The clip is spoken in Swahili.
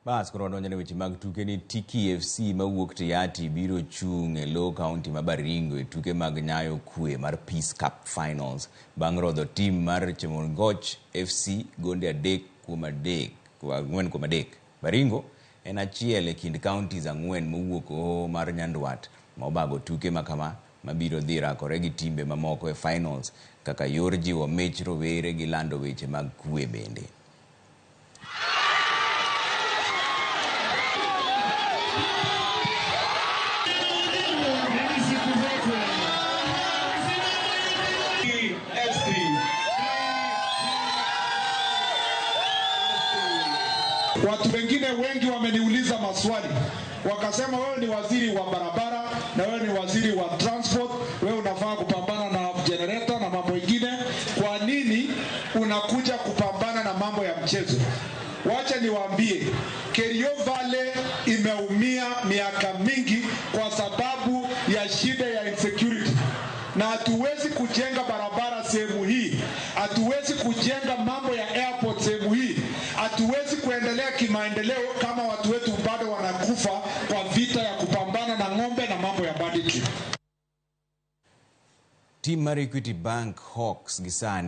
Bas koro donjane weche mag tuke ni Tikii FC mawuok Tiati biro chung e low county ma Baringo e tuke mag nyayo kwee mar Peace Cup Finals bang' rodho team mar Ramogi FC gonde 4-3. Baringo en achiel e kind counties 4 mawuok mar Nyandwat ma obago tuke makama mabiro dhi rakore gi timbe mamoko e finals kaka yor jiwo mich rowere gi lando weche mag kwee bende. Watu wengine wengi wameniuliza maswali. Wakasema wewe ni waziri wa barabara na wewe ni waziri wa transport, wewe unafaa kupambana na generator na mambo mengine. Kwa nini unakuja kupambana na mambo ya mchezo? Wacha niwaambie, Kerio Valley imeumia miaka mingi kwa sababu ya shida ya insecurity. Na hatuwezi kujenga barabara sehemu hii, hatuwezi kujenga mambo ya airport sehemu hii, hatuwezi kuendelea kimaendeleo kama watu wetu bado wanakufa kwa vita ya kupambana na ng'ombe na mambo ya banditry. Team mar Equity Bank Hawks gisani